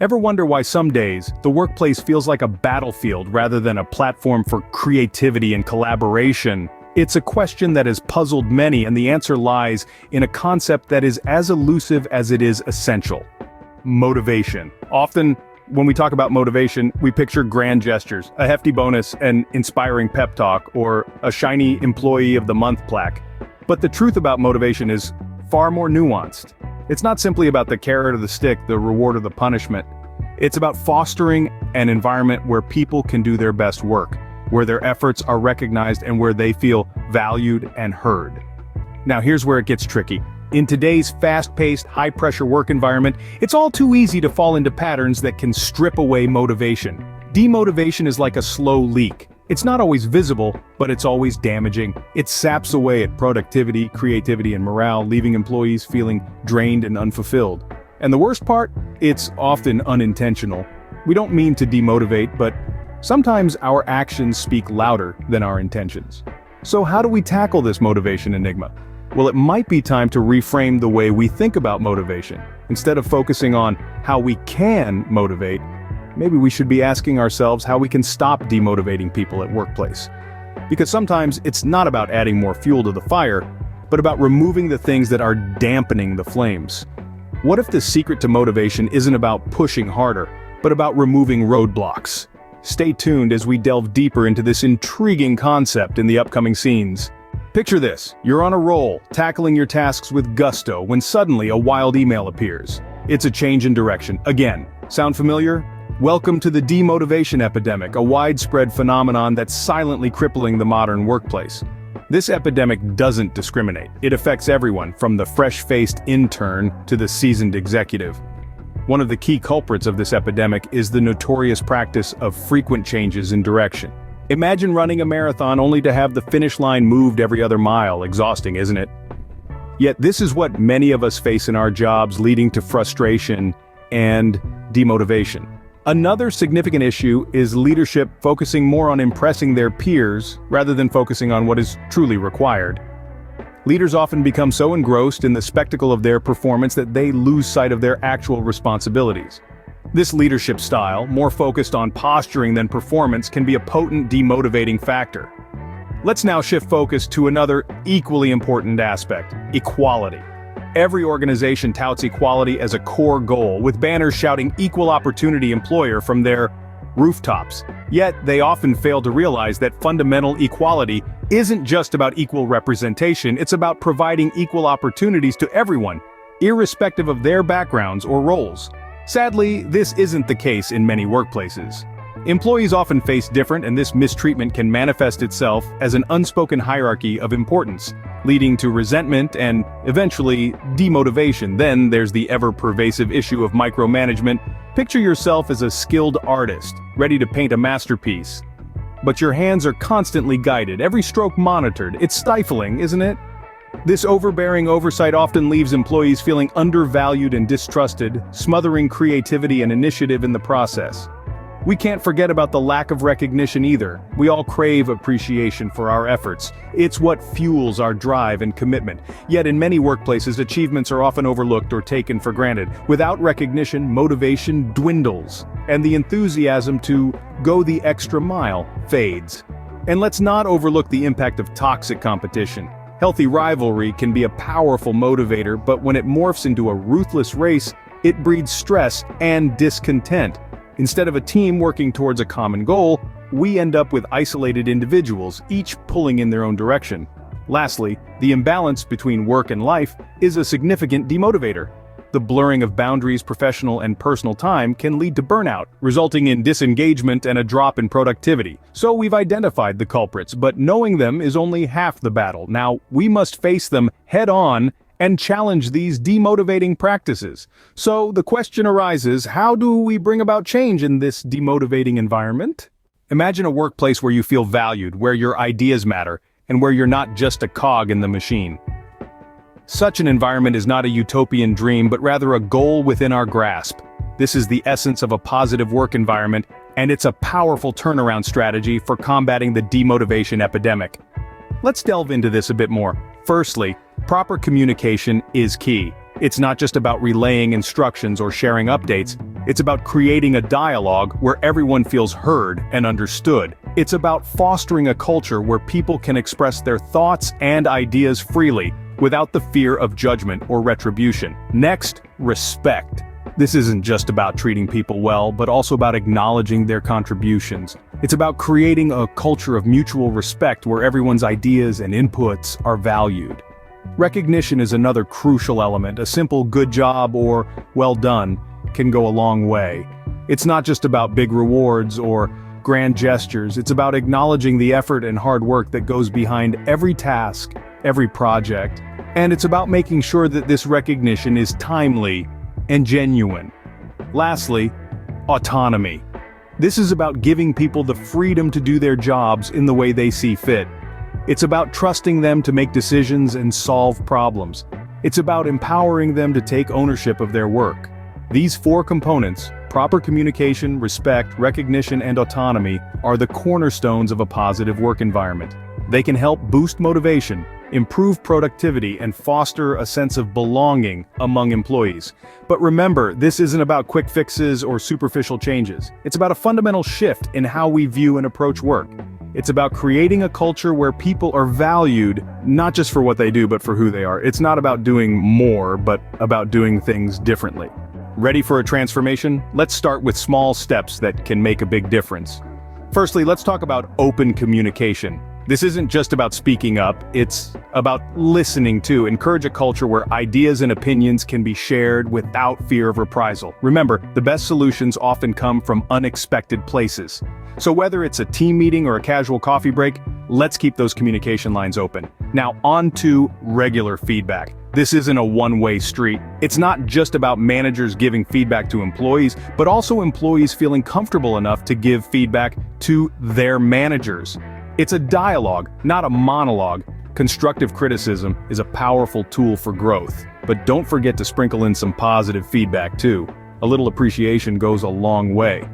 Ever wonder why some days, the workplace feels like a battlefield rather than a platform for creativity and collaboration? It's a question that has puzzled many, and the answer lies in a concept that is as elusive as it is essential. Motivation. Often, when we talk about motivation, we picture grand gestures, a hefty bonus, an inspiring pep talk, or a shiny Employee of the Month plaque. But the truth about motivation is far more nuanced. It's not simply about the carrot or the stick, the reward or the punishment. It's about fostering an environment where people can do their best work, where their efforts are recognized and where they feel valued and heard. Now here's where it gets tricky. In today's fast-paced, high-pressure work environment, it's all too easy to fall into patterns that can strip away motivation. Demotivation is like a slow leak. It's not always visible, but it's always damaging. It saps away at productivity, creativity, and morale, leaving employees feeling drained and unfulfilled. And the worst part? It's often unintentional. We don't mean to demotivate, but sometimes our actions speak louder than our intentions. So how do we tackle this motivation enigma? Well, it might be time to reframe the way we think about motivation. Instead of focusing on how we can motivate, maybe we should be asking ourselves how we can stop demotivating people at workplace. Because sometimes it's not about adding more fuel to the fire, but about removing the things that are dampening the flames. What if the secret to motivation isn't about pushing harder, but about removing roadblocks? Stay tuned as we delve deeper into this intriguing concept in the upcoming scenes. Picture this, you're on a roll, tackling your tasks with gusto, when suddenly a wild email appears. It's a change in direction. Again, sound familiar? Welcome to the demotivation epidemic, a widespread phenomenon that's silently crippling the modern workplace. This epidemic doesn't discriminate. It affects everyone, from the fresh-faced intern to the seasoned executive. One of the key culprits of this epidemic is the notorious practice of frequent changes in direction. Imagine running a marathon only to have the finish line moved every other mile. Exhausting, isn't it? Yet this is what many of us face in our jobs, leading to frustration and demotivation. Another significant issue is leadership focusing more on impressing their peers rather than focusing on what is truly required. Leaders often become so engrossed in the spectacle of their performance that they lose sight of their actual responsibilities. This leadership style, more focused on posturing than performance, can be a potent demotivating factor. Let's now shift focus to another equally important aspect: equality. Every organization touts equality as a core goal, with banners shouting "equal opportunity employer" from their rooftops. Yet, they often fail to realize that fundamental equality isn't just about equal representation, it's about providing equal opportunities to everyone, irrespective of their backgrounds or roles. Sadly, this isn't the case in many workplaces. Employees often face different, and this mistreatment can manifest itself as an unspoken hierarchy of importance, leading to resentment and, eventually, demotivation. Then there's the ever-pervasive issue of micromanagement. Picture yourself as a skilled artist, ready to paint a masterpiece. But your hands are constantly guided, every stroke monitored. It's stifling, isn't it? This overbearing oversight often leaves employees feeling undervalued and distrusted, smothering creativity and initiative in the process. We can't forget about the lack of recognition either. We all crave appreciation for our efforts. It's what fuels our drive and commitment. Yet in many workplaces, achievements are often overlooked or taken for granted. Without recognition, motivation dwindles, and the enthusiasm to go the extra mile fades. And let's not overlook the impact of toxic competition. Healthy rivalry can be a powerful motivator, but when it morphs into a ruthless race, it breeds stress and discontent. Instead of a team working towards a common goal, we end up with isolated individuals, each pulling in their own direction. Lastly, the imbalance between work and life is a significant demotivator. The blurring of boundaries, professional and personal time, can lead to burnout, resulting in disengagement and a drop in productivity. So we've identified the culprits, but knowing them is only half the battle. Now, we must face them head-on and challenge these demotivating practices. So the question arises, how do we bring about change in this demotivating environment? Imagine a workplace where you feel valued, where your ideas matter, and where you're not just a cog in the machine. Such an environment is not a utopian dream, but rather a goal within our grasp. This is the essence of a positive work environment, and it's a powerful turnaround strategy for combating the demotivation epidemic. Let's delve into this a bit more. Firstly, proper communication is key. It's not just about relaying instructions or sharing updates, it's about creating a dialogue where everyone feels heard and understood. It's about fostering a culture where people can express their thoughts and ideas freely, without the fear of judgment or retribution. Next, respect. This isn't just about treating people well, but also about acknowledging their contributions. It's about creating a culture of mutual respect where everyone's ideas and inputs are valued. Recognition is another crucial element. A simple good job or well done can go a long way. It's not just about big rewards or grand gestures, it's about acknowledging the effort and hard work that goes behind every task, every project, and it's about making sure that this recognition is timely and genuine. Lastly, autonomy. This is about giving people the freedom to do their jobs in the way they see fit. It's about trusting them to make decisions and solve problems. It's about empowering them to take ownership of their work. These four components, proper communication, respect, recognition, and autonomy, are the cornerstones of a positive work environment. They can help boost motivation, improve productivity, and foster a sense of belonging among employees. But remember, this isn't about quick fixes or superficial changes. It's about a fundamental shift in how we view and approach work. It's about creating a culture where people are valued, not just for what they do, but for who they are. It's not about doing more, but about doing things differently. Ready for a transformation? Let's start with small steps that can make a big difference. Firstly, let's talk about open communication. This isn't just about speaking up, it's about listening to. Encourage a culture where ideas and opinions can be shared without fear of reprisal. Remember, the best solutions often come from unexpected places. So whether it's a team meeting or a casual coffee break, let's keep those communication lines open. Now on to regular feedback. This isn't a one-way street. It's not just about managers giving feedback to employees, but also employees feeling comfortable enough to give feedback to their managers. It's a dialogue, not a monologue. Constructive criticism is a powerful tool for growth, but don't forget to sprinkle in some positive feedback too. A little appreciation goes a long way.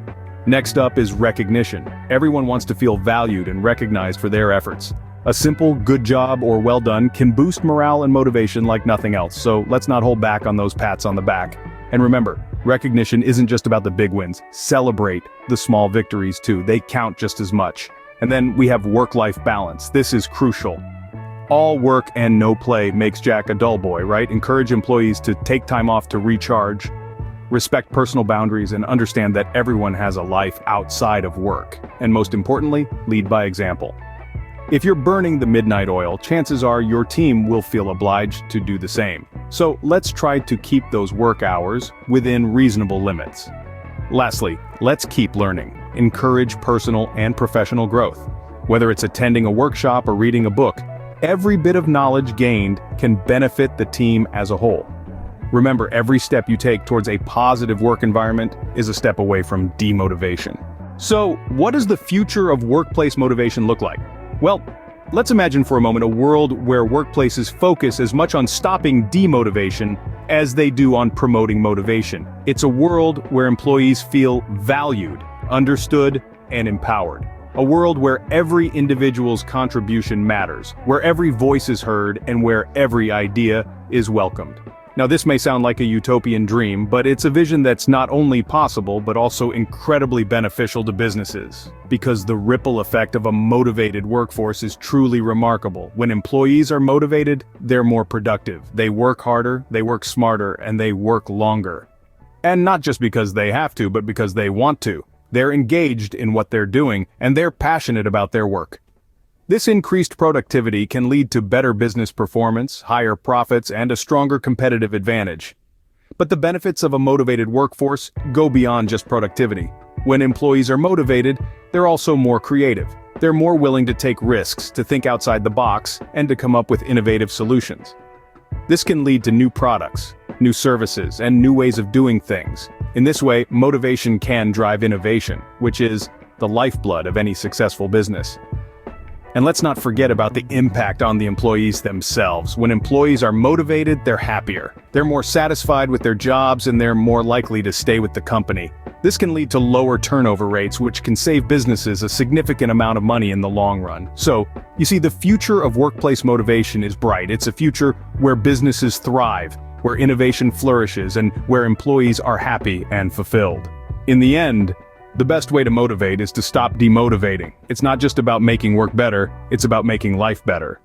Next up is recognition. Everyone wants to feel valued and recognized for their efforts. A simple good job or well done can boost morale and motivation like nothing else, so let's not hold back on those pats on the back. And remember, recognition isn't just about the big wins. Celebrate the small victories too. They count just as much. And then we have work-life balance. This is crucial. All work and no play makes Jack a dull boy, right? Encourage employees to take time off to recharge, respect personal boundaries, and understand that everyone has a life outside of work. And most importantly, lead by example. If you're burning the midnight oil, chances are your team will feel obliged to do the same. So let's try to keep those work hours within reasonable limits. Lastly, let's keep learning. Encourage personal and professional growth. Whether it's attending a workshop or reading a book, every bit of knowledge gained can benefit the team as a whole. Remember, every step you take towards a positive work environment is a step away from demotivation. So, what does the future of workplace motivation look like? Well, let's imagine for a moment a world where workplaces focus as much on stopping demotivation as they do on promoting motivation. It's a world where employees feel valued, understood, and empowered. A world where every individual's contribution matters, where every voice is heard, and where every idea is welcomed. Now this may sound like a utopian dream, but it's a vision that's not only possible, but also incredibly beneficial to businesses. Because the ripple effect of a motivated workforce is truly remarkable. When employees are motivated, they're more productive. They work harder, they work smarter, and they work longer. And not just because they have to, but because they want to. They're engaged in what they're doing, and they're passionate about their work. This increased productivity can lead to better business performance, higher profits, and a stronger competitive advantage. But the benefits of a motivated workforce go beyond just productivity. When employees are motivated, they're also more creative. They're more willing to take risks, to think outside the box, and to come up with innovative solutions. This can lead to new products, new services, and new ways of doing things. In this way, motivation can drive innovation, which is the lifeblood of any successful business. And let's not forget about the impact on the employees themselves. When employees are motivated, they're happier. They're more satisfied with their jobs, and they're more likely to stay with the company. This can lead to lower turnover rates, which can save businesses a significant amount of money in the long run. So, you see, the future of workplace motivation is bright. It's a future where businesses thrive, where innovation flourishes, and where employees are happy and fulfilled. In the end, the best way to motivate is to stop demotivating. It's not just about making work better, it's about making life better.